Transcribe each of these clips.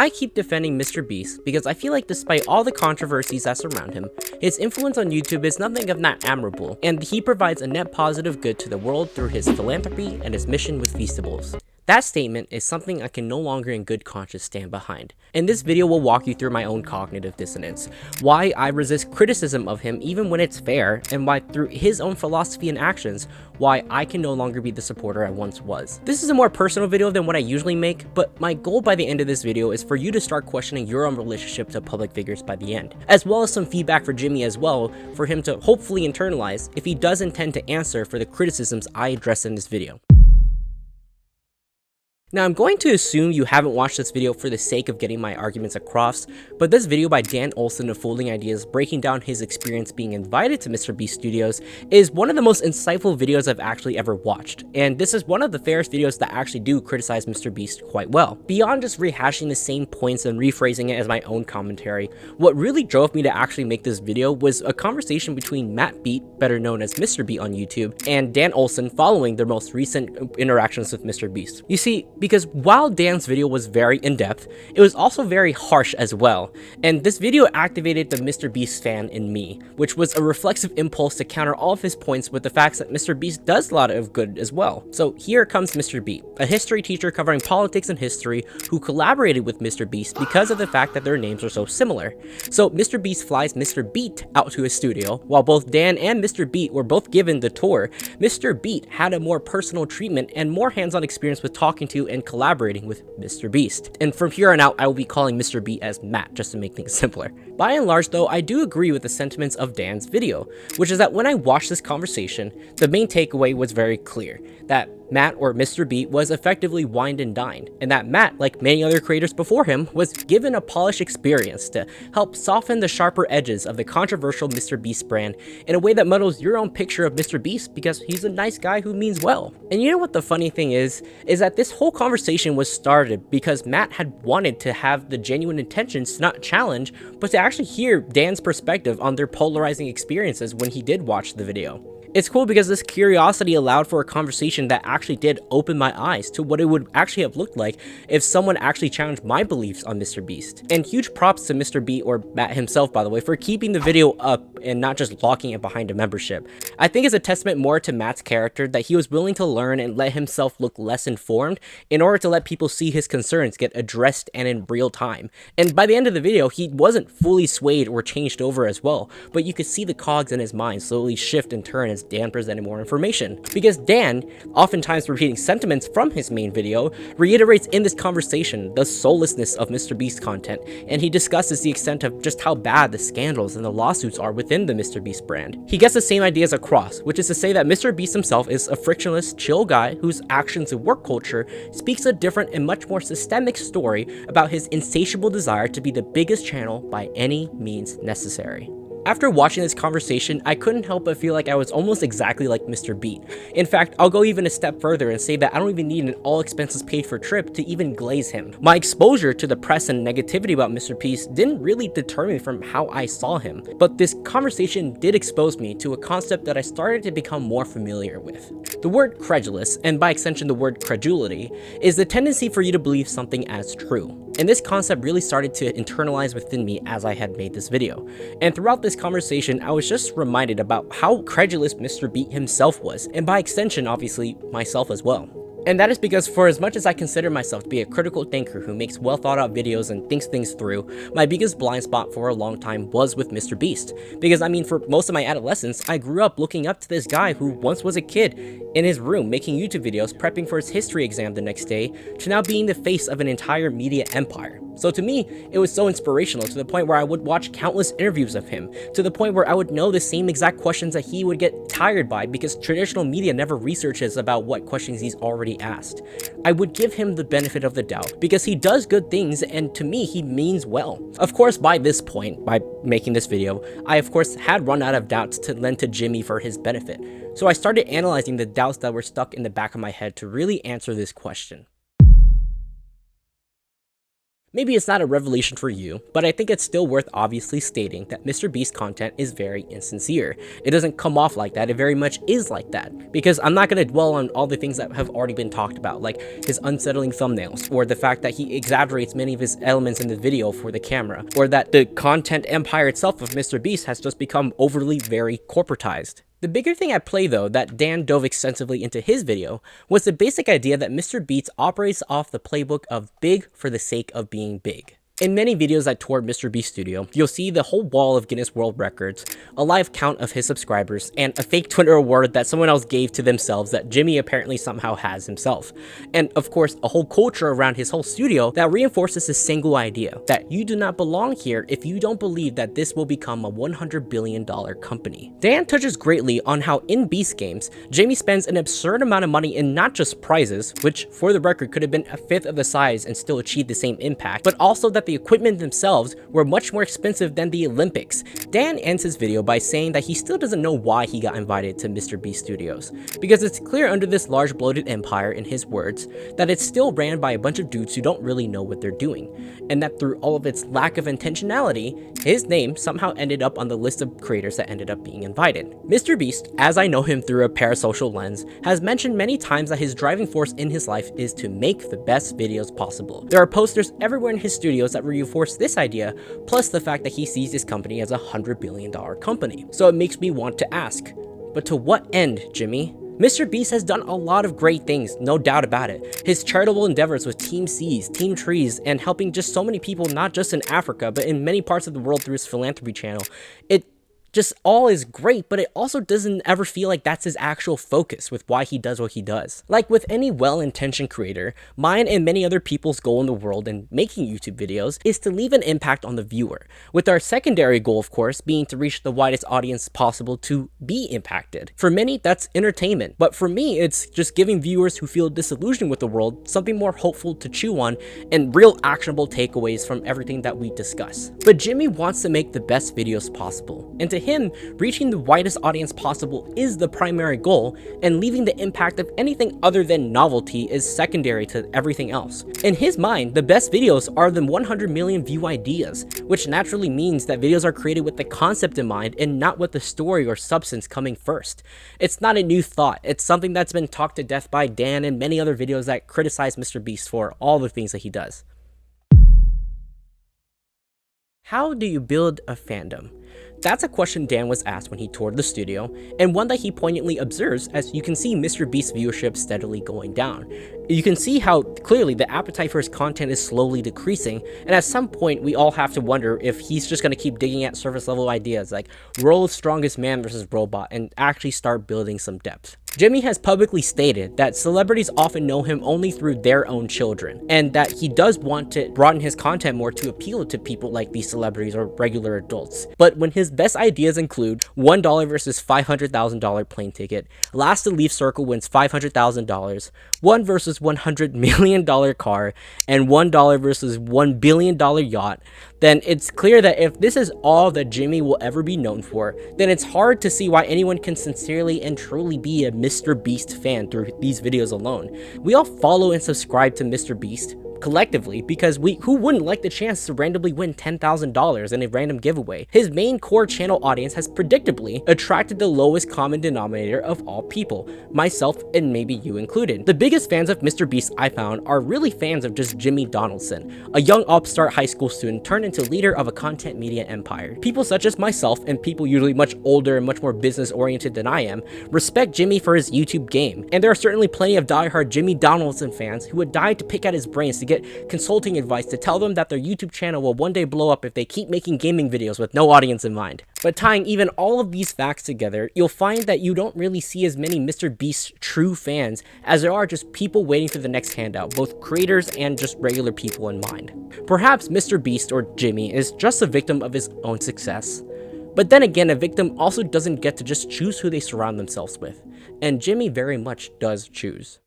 I keep defending MrBeast because I feel like despite all the controversies that surround him, his influence on YouTube is nothing of that admirable, and he provides a net positive good to the world through his philanthropy and his mission with Feastables. That statement is something I can no longer in good conscience stand behind. And this video will walk you through my own cognitive dissonance, why I resist criticism of him even when it's fair, and why through his own philosophy and actions, why I can no longer be the supporter I once was. This is a more personal video than what I usually make, but my goal by the end of this video is for you to start questioning your own relationship to public figures by the end, as well as some feedback for Jimmy as well, for him to hopefully internalize if he does intend to answer for the criticisms I address in this video. Now, I'm going to assume you haven't watched this video for the sake of getting my arguments across, but this video by Dan Olson of Folding Ideas breaking down his experience being invited to MrBeast Studios is one of the most insightful videos I've actually ever watched, and this is one of the fairest videos that actually do criticize MrBeast quite well. Beyond just rehashing the same points and rephrasing it as my own commentary, what really drove me to actually make this video was a conversation between Matt Beat, better known as MrBeat on YouTube, and Dan Olson following their most recent interactions with MrBeast. You see, because while Dan's video was very in-depth, it was also very harsh as well, and this video activated the MrBeast fan in me, which was a reflexive impulse to counter all of his points with the facts that MrBeast does a lot of good as well. So here comes MrBeat, a history teacher covering politics and history who collaborated with MrBeast because of the fact that their names are so similar. So MrBeast flies MrBeat out to his studio. While both Dan and MrBeat were both given the tour, MrBeat had a more personal treatment and more hands-on experience with talking to and collaborating with MrBeast. And from here on out, I will be calling MrBeat as Matt, just to make things simpler. By and large though, I do agree with the sentiments of Dan's video, which is that when I watched this conversation, the main takeaway was very clear, that Matt, or MrBeat, was effectively wined and dined, and that Matt, like many other creators before him, was given a polished experience to help soften the sharper edges of the controversial MrBeast brand in a way that muddles your own picture of MrBeast because he's a nice guy who means well. And you know what the funny thing is that this whole conversation was started because Matt had wanted to have the genuine intentions to not challenge, but to actually hear Dan's perspective on their polarizing experiences when he did watch the video. It's cool because this curiosity allowed for a conversation that actually did open my eyes to what it would actually have looked like if someone actually challenged my beliefs on MrBeast. And huge props to MrBeat, or Matt himself by the way, for keeping the video up and not just locking it behind a membership. I think it's a testament more to Matt's character that he was willing to learn and let himself look less informed in order to let people see his concerns get addressed and in real time. And by the end of the video, he wasn't fully swayed or changed over as well, but you could see the cogs in his mind slowly shift and turn as Dan presented more information. Because Dan, oftentimes repeating sentiments from his main video, reiterates in this conversation the soullessness of MrBeast content, and he discusses the extent of just how bad the scandals and the lawsuits are within the MrBeast brand. He gets the same ideas across, which is to say that MrBeast himself is a frictionless, chill guy whose actions and work culture speaks a different and much more systemic story about his insatiable desire to be the biggest channel by any means necessary. After watching this conversation, I couldn't help but feel like I was almost exactly like MrBeat. In fact, I'll go even a step further and say that I don't even need an all expenses paid for trip to even glaze him. My exposure to the press and negativity about MrBeast didn't really deter me from how I saw him, but this conversation did expose me to a concept that I started to become more familiar with. The word credulous, and by extension the word credulity, is the tendency for you to believe something as true. And this concept really started to internalize within me as I had made this video. And throughout this conversation, I was just reminded about how credulous MrBeat himself was, and by extension, obviously, myself as well. And that is because for as much as I consider myself to be a critical thinker who makes well thought out videos and thinks things through, my biggest blind spot for a long time was with MrBeast. Because I mean, for most of my adolescence, I grew up looking up to this guy who once was a kid in his room making YouTube videos, prepping for his history exam the next day, to now being the face of an entire media empire. So to me, it was so inspirational to the point where I would watch countless interviews of him, to the point where I would know the same exact questions that he would get tired by because traditional media never researches about what questions he's already asked. I would give him the benefit of the doubt because he does good things and to me he means well. Of course, by this point, by making this video, I of course had run out of doubts to lend to Jimmy for his benefit. So I started analyzing the doubts that were stuck in the back of my head to really answer this question. Maybe it's not a revelation for you, but I think it's still worth obviously stating that MrBeast content is very insincere. It doesn't come off like that, it very much is like that. Because I'm not going to dwell on all the things that have already been talked about, like his unsettling thumbnails, or the fact that he exaggerates many of his elements in the video for the camera, or that the content empire itself of MrBeast has just become overly very corporatized. The bigger thing at play though that Dan dove extensively into his video was the basic idea that MrBeast operates off the playbook of big for the sake of being big. In many videos I toured MrBeast studio, you'll see the whole wall of Guinness World Records, a live count of his subscribers, and a fake Twitter award that someone else gave to themselves that Jimmy apparently somehow has himself. And of course, a whole culture around his whole studio that reinforces a single idea, that you do not belong here if you don't believe that this will become a $100 billion company. Dan touches greatly on how in Beast games, Jimmy spends an absurd amount of money in not just prizes, which for the record could have been a fifth of the size and still achieve the same impact, but also that the equipment themselves were much more expensive than the Olympics. Dan ends his video by saying that he still doesn't know why he got invited to MrBeast Studios, because it's clear under this large bloated empire, in his words, that it's still ran by a bunch of dudes who don't really know what they're doing, and that through all of its lack of intentionality, his name somehow ended up on the list of creators that ended up being invited. MrBeast, as I know him through a parasocial lens, has mentioned many times that his driving force in his life is to make the best videos possible. There are posters everywhere in his studios that reinforce this idea, plus the fact that he sees his company as a $100 billion company. So it makes me want to ask, but to what end, Jimmy? MrBeast has done a lot of great things, no doubt about it. His charitable endeavors with Team Seas, Team Trees, and helping just so many people, not just in Africa, but in many parts of the world through his philanthropy channel. It just all is great, but it also doesn't ever feel like that's his actual focus with why he does what he does. Like with any well-intentioned creator, mine and many other people's goal in the world in making YouTube videos is to leave an impact on the viewer, with our secondary goal of course being to reach the widest audience possible to be impacted. For many that's entertainment, but for me it's just giving viewers who feel disillusioned with the world something more hopeful to chew on and real actionable takeaways from everything that we discuss. But Jimmy wants to make the best videos possible, and to him, reaching the widest audience possible is the primary goal, and leaving the impact of anything other than novelty is secondary to everything else. In his mind, the best videos are the 100 million view ideas, which naturally means that videos are created with the concept in mind and not with the story or substance coming first. It's not a new thought, it's something that's been talked to death by Dan and many other videos that criticize MrBeast for all the things that he does. How do you build a fandom? That's a question Dan was asked when he toured the studio, and one that he poignantly observes as you can see MrBeast's viewership steadily going down. You can see how clearly the appetite for his content is slowly decreasing, and at some point we all have to wonder if he's just going to keep digging at surface level ideas like world's strongest man versus robot and actually start building some depth. Jimmy has publicly stated that celebrities often know him only through their own children, and that he does want to broaden his content more to appeal to people like these celebrities or regular adults. But when his best ideas include $1 versus $500,000 plane ticket, last to leave circle wins $500,000, 1 versus $100 million car, and $1 versus $1 billion yacht, then it's clear that if this is all that Jimmy will ever be known for, then it's hard to see why anyone can sincerely and truly be a MrBeast fan through these videos alone. We all follow and subscribe to MrBeast collectively because who wouldn't like the chance to randomly win $10,000 in a random giveaway? His main core channel audience has predictably attracted the lowest common denominator of all people, myself and maybe you included. The biggest fans of MrBeast I found are really fans of just Jimmy Donaldson, a young upstart high school student turned into leader of a content media empire. People such as myself and people usually much older and much more business oriented than I am respect Jimmy for his YouTube game, and there are certainly plenty of diehard Jimmy Donaldson fans who would die to pick at his brains to get consulting advice to tell them that their YouTube channel will one day blow up if they keep making gaming videos with no audience in mind. But tying even all of these facts together, you'll find that you don't really see as many MrBeast true fans as there are just people waiting for the next handout, both creators and just regular people in mind. Perhaps MrBeast or Jimmy is just a victim of his own success. But then again, a victim also doesn't get to just choose who they surround themselves with, and Jimmy very much does choose.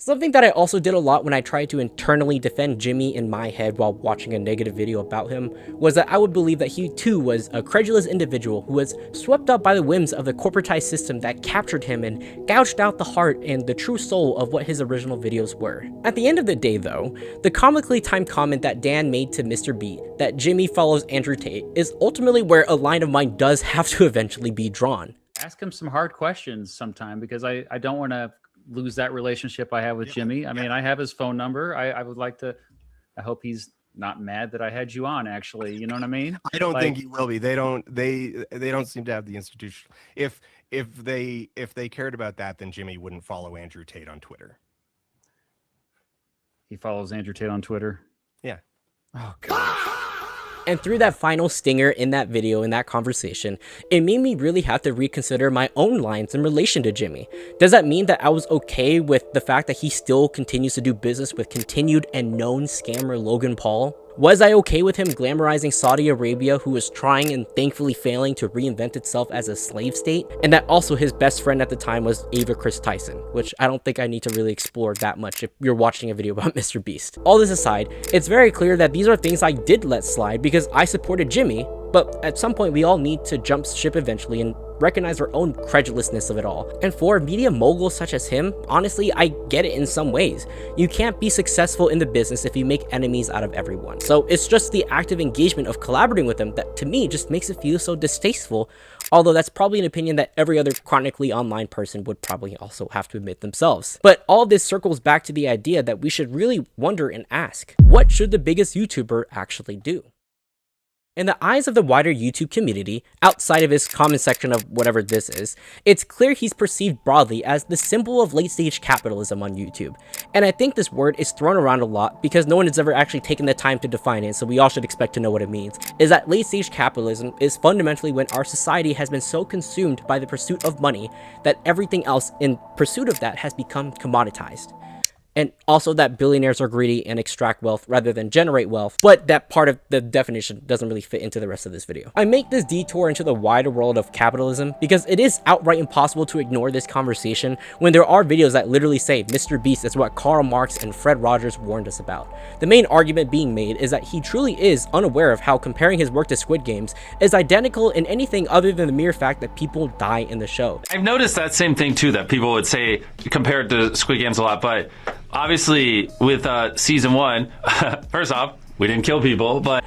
Something that I also did a lot when I tried to internally defend Jimmy in my head while watching a negative video about him was that I would believe that he too was a credulous individual who was swept up by the whims of the corporatized system that captured him and gouged out the heart and the true soul of what his original videos were. At the end of the day though, the comically timed comment that Dan made to MrBeast that Jimmy follows Andrew Tate is ultimately where a line of mine does have to eventually be drawn. Ask him some hard questions sometime, because I don't want to lose that relationship I have with Jimmy. I mean, I have his phone number. I would like to, I hope he's not mad that I had you on, actually. You know what I mean? I don't think he will be. They don't seem to have the institution. If they cared about that, then Jimmy wouldn't follow Andrew Tate on Twitter. He follows Andrew Tate on Twitter. Yeah. Oh god. And through that final stinger in that video, in that conversation, it made me really have to reconsider my own lines in relation to Jimmy. Does that mean that I was okay with the fact that he still continues to do business with continued and known scammer Logan Paul? Was I okay with him glamorizing Saudi Arabia, who was trying and thankfully failing to reinvent itself as a slave state? And that also his best friend at the time was Ava Chris Tyson, which I don't think I need to really explore that much if you're watching a video about MrBeast. All this aside, it's very clear that these are things I did let slide because I supported Jimmy, but at some point we all need to jump ship eventually and recognize our own credulousness of it all. And for media moguls such as him, honestly, I get it in some ways. You can't be successful in the business if you make enemies out of everyone. So it's just the active engagement of collaborating with them that to me just makes it feel so distasteful, although that's probably an opinion that every other chronically online person would probably also have to admit themselves. But all this circles back to the idea that we should really wonder and ask, what should the biggest YouTuber actually do? In the eyes of the wider YouTube community, outside of his comment section of whatever this is, it's clear he's perceived broadly as the symbol of late-stage capitalism on YouTube. And I think this word is thrown around a lot because no one has ever actually taken the time to define it, so we all should expect to know what it means. Is that late-stage capitalism is fundamentally when our society has been so consumed by the pursuit of money that everything else in pursuit of that has become commoditized. And also that billionaires are greedy and extract wealth rather than generate wealth, but that part of the definition doesn't really fit into the rest of this video. I make this detour into the wider world of capitalism because it is outright impossible to ignore this conversation when there are videos that literally say MrBeast is what Karl Marx and Fred Rogers warned us about. The main argument being made is that he truly is unaware of how comparing his work to Squid Games is identical in anything other than the mere fact that people die in the show. I've noticed that same thing too, that people would say compared to Squid Games a lot, but obviously with season 1, first off, we didn't kill people, but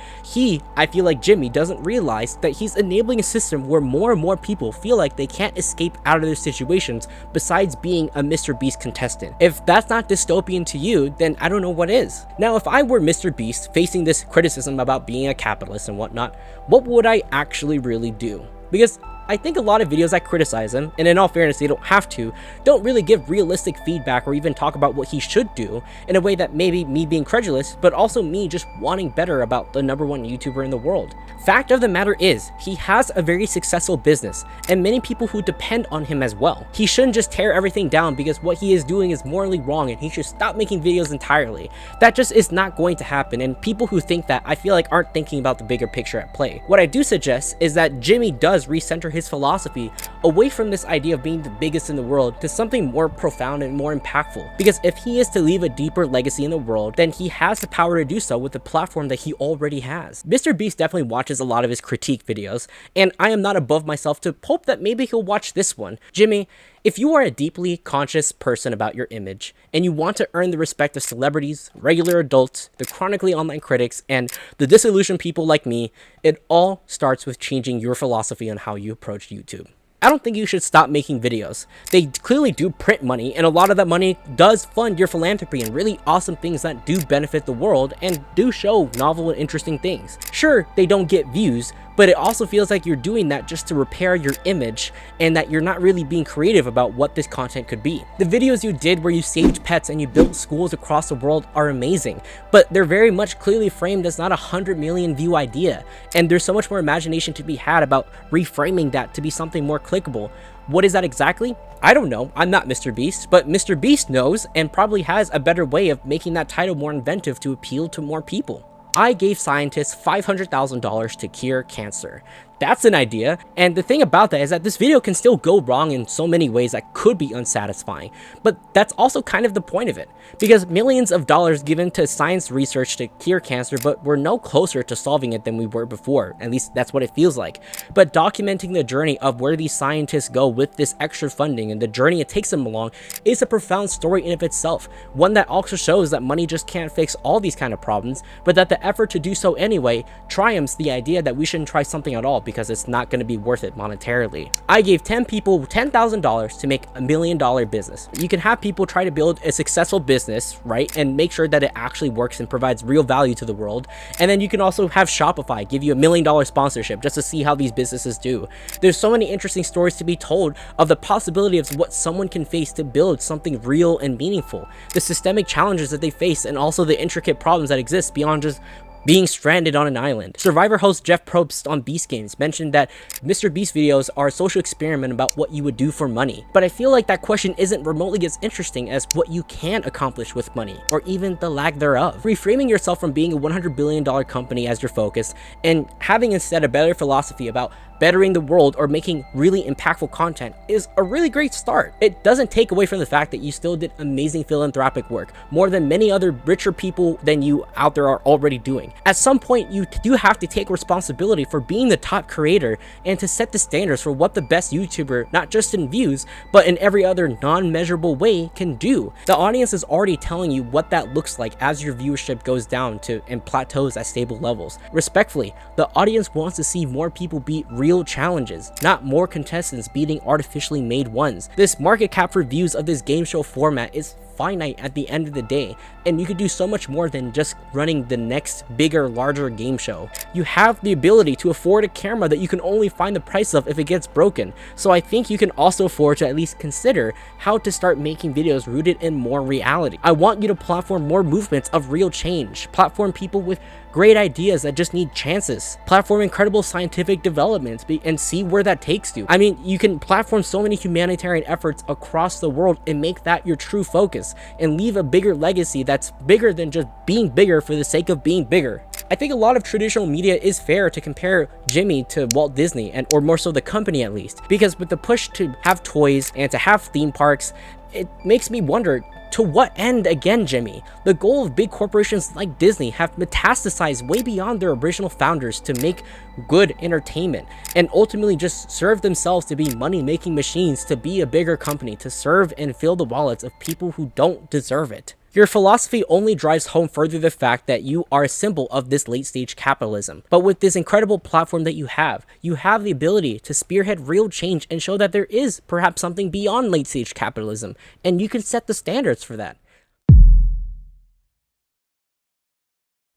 I feel like Jimmy doesn't realize that he's enabling a system where more and more people feel like they can't escape out of their situations besides being a MrBeast contestant. If that's not dystopian to you, then I don't know what is. Now, if I were MrBeast facing this criticism about being a capitalist and whatnot, what would I actually really do? Because I think a lot of videos that criticize him, and in all fairness they don't have to, don't really give realistic feedback or even talk about what he should do in a way that maybe me being credulous, but also me just wanting better about the #1 YouTuber in the world. Fact of the matter is, he has a very successful business, and many people who depend on him as well. He shouldn't just tear everything down because what he is doing is morally wrong and he should stop making videos entirely. That just is not going to happen, and people who think that, I feel like aren't thinking about the bigger picture at play. What I do suggest is that Jimmy does recenter his philosophy away from this idea of being the biggest in the world to something more profound and more impactful. Because if he is to leave a deeper legacy in the world, then he has the power to do so with the platform that he already has. MrBeast definitely watches a lot of his critique videos, and I am not above myself to hope that maybe he'll watch this one. Jimmy, if you are a deeply conscious person about your image, and you want to earn the respect of celebrities, regular adults, the chronically online critics, and the disillusioned people like me, it all starts with changing your philosophy on how you approach YouTube. I don't think you should stop making videos. They clearly do print money, and a lot of that money does fund your philanthropy and really awesome things that do benefit the world and do show novel and interesting things. Sure, they don't get views, but it also feels like you're doing that just to repair your image and that you're not really being creative about what this content could be. The videos you did where you saved pets and you built schools across the world are amazing, but they're very much clearly framed as not a 100 million view idea, and there's so much more imagination to be had about reframing that to be something more clickable. What is that exactly? I don't know. I'm not MrBeast, but MrBeast knows and probably has a better way of making that title more inventive to appeal to more people. I gave scientists $500,000 to cure cancer. that's an idea. And the thing about that is that this video can still go wrong in so many ways that could be unsatisfying, but that's also kind of the point of it, because millions of dollars given to science research to cure cancer, but we're no closer to solving it than we were before. At least that's what it feels like. But documenting the journey of where these scientists go with this extra funding and the journey it takes them along is a profound story in of itself, one that also shows that money just can't fix all these kind of problems, but that the effort to do so anyway triumphs the idea that we shouldn't try something at all because it's not going to be worth it monetarily. I gave 10 people $10,000 to make $1 million business. You can have people try to build a successful business, right, and make sure that it actually works and provides real value to the world. And then you can also have Shopify give you $1 million sponsorship just to see how these businesses do. There's so many interesting stories to be told of the possibility of what someone can face to build something real and meaningful, the systemic challenges that they face, and also the intricate problems that exist beyond just being stranded on an island. Survivor host Jeff Probst on Beast Games mentioned that MrBeast videos are a social experiment about what you would do for money. But I feel like that question isn't remotely as interesting as what you can accomplish with money, or even the lack thereof. Reframing yourself from being a $100 billion company as your focus, and having instead a better philosophy about bettering the world or making really impactful content is a really great start. It doesn't take away from the fact that you still did amazing philanthropic work, more than many other richer people than you out there are already doing. At some point, you do have to take responsibility for being the top creator and to set the standards for what the best YouTuber, not just in views, but in every other non-measurable way, can do. The audience is already telling you what that looks like as your viewership goes down to and plateaus at stable levels. Respectfully, the audience wants to see more people beat real challenges, not more contestants beating artificially made ones. This market cap for views of this game show format is finite at the end of the day, and you could do so much more than just running the next bigger, larger game show. You have the ability to afford a camera that you can only find the price of if it gets broken, so I think you can also afford to at least consider how to start making videos rooted in more reality. I want you to platform more movements of real change, platform people with great ideas that just need chances, platform incredible scientific developments, and see where that takes you. I mean, you can platform so many humanitarian efforts across the world and make that your true focus, and leave a bigger legacy that's bigger than just being bigger for the sake of being bigger. I think a lot of traditional media is fair to compare Jimmy to Walt Disney, or more so the company at least, because with the push to have toys and to have theme parks, it makes me wonder, to what end again, Jimmy? The goal of big corporations like Disney have metastasized way beyond their original founders to make good entertainment, and ultimately just serve themselves to be money-making machines, to be a bigger company, to serve and fill the wallets of people who don't deserve it. Your philosophy only drives home further the fact that you are a symbol of this late-stage capitalism. But with this incredible platform that you have the ability to spearhead real change and show that there is perhaps something beyond late-stage capitalism, and you can set the standards for that.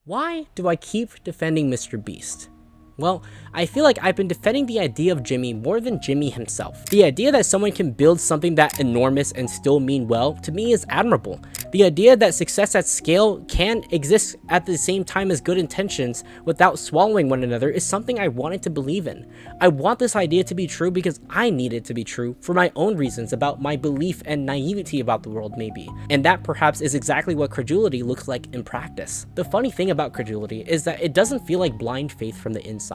Why do I keep defending MrBeast? Well, I feel like I've been defending the idea of Jimmy more than Jimmy himself. The idea that someone can build something that enormous and still mean well, to me, is admirable. The idea that success at scale can exist at the same time as good intentions without swallowing one another is something I wanted to believe in. I want this idea to be true because I need it to be true for my own reasons about my belief and naivety about the world, maybe. And that perhaps is exactly what credulity looks like in practice. The funny thing about credulity is that it doesn't feel like blind faith from the inside.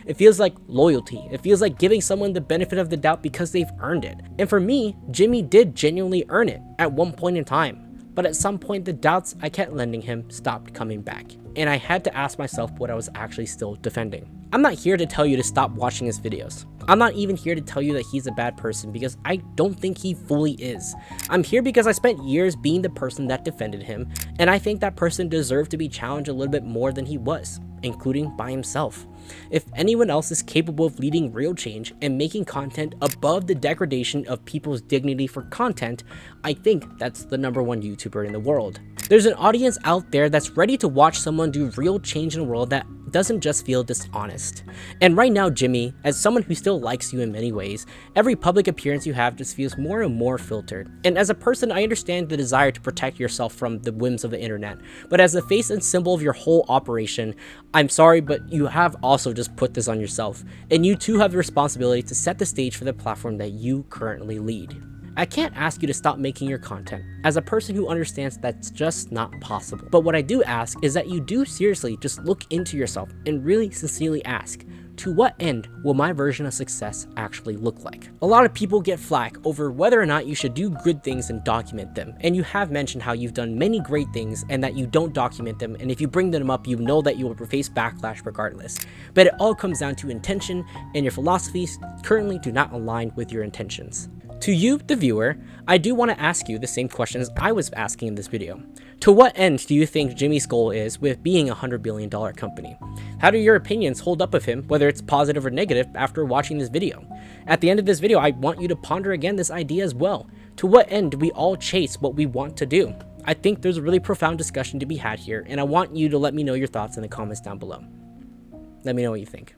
It feels like loyalty. It feels like giving someone the benefit of the doubt because they've earned it. And for me, Jimmy did genuinely earn it at one point in time. But at some point, the doubts I kept lending him stopped coming back, and I had to ask myself what I was actually still defending. I'm not here to tell you to stop watching his videos. I'm not even here to tell you that he's a bad person, because I don't think he fully is. I'm here because I spent years being the person that defended him, and I think that person deserved to be challenged a little bit more than he was, including by himself. If anyone else is capable of leading real change and making content above the degradation of people's dignity for content, I think that's the #1 YouTuber in the world. There's an audience out there that's ready to watch someone do real change in a world that doesn't just feel dishonest. And right now, Jimmy, as someone who still likes you in many ways, every public appearance you have just feels more and more filtered. And as a person, I understand the desire to protect yourself from the whims of the internet, but as the face and symbol of your whole operation, I'm sorry, but you have also just put this on yourself, and you too have the responsibility to set the stage for the platform that you currently lead. I can't ask you to stop making your content, as a person who understands that's just not possible. But what I do ask is that you do seriously just look into yourself and really sincerely ask, to what end will my version of success actually look like? A lot of people get flack over whether or not you should do good things and document them, and you have mentioned how you've done many great things and that you don't document them, and if you bring them up, you know that you will face backlash regardless. But it all comes down to intention, and your philosophies currently do not align with your intentions. To you, the viewer, I do want to ask you the same questions I was asking in this video. To what end do you think Jimmy's goal is with being a $100 billion company? How do your opinions hold up of him, whether it's positive or negative, after watching this video? At the end of this video, I want you to ponder again this idea as well. To what end do we all chase what we want to do? I think there's a really profound discussion to be had here, and I want you to let me know your thoughts in the comments down below. Let me know what you think.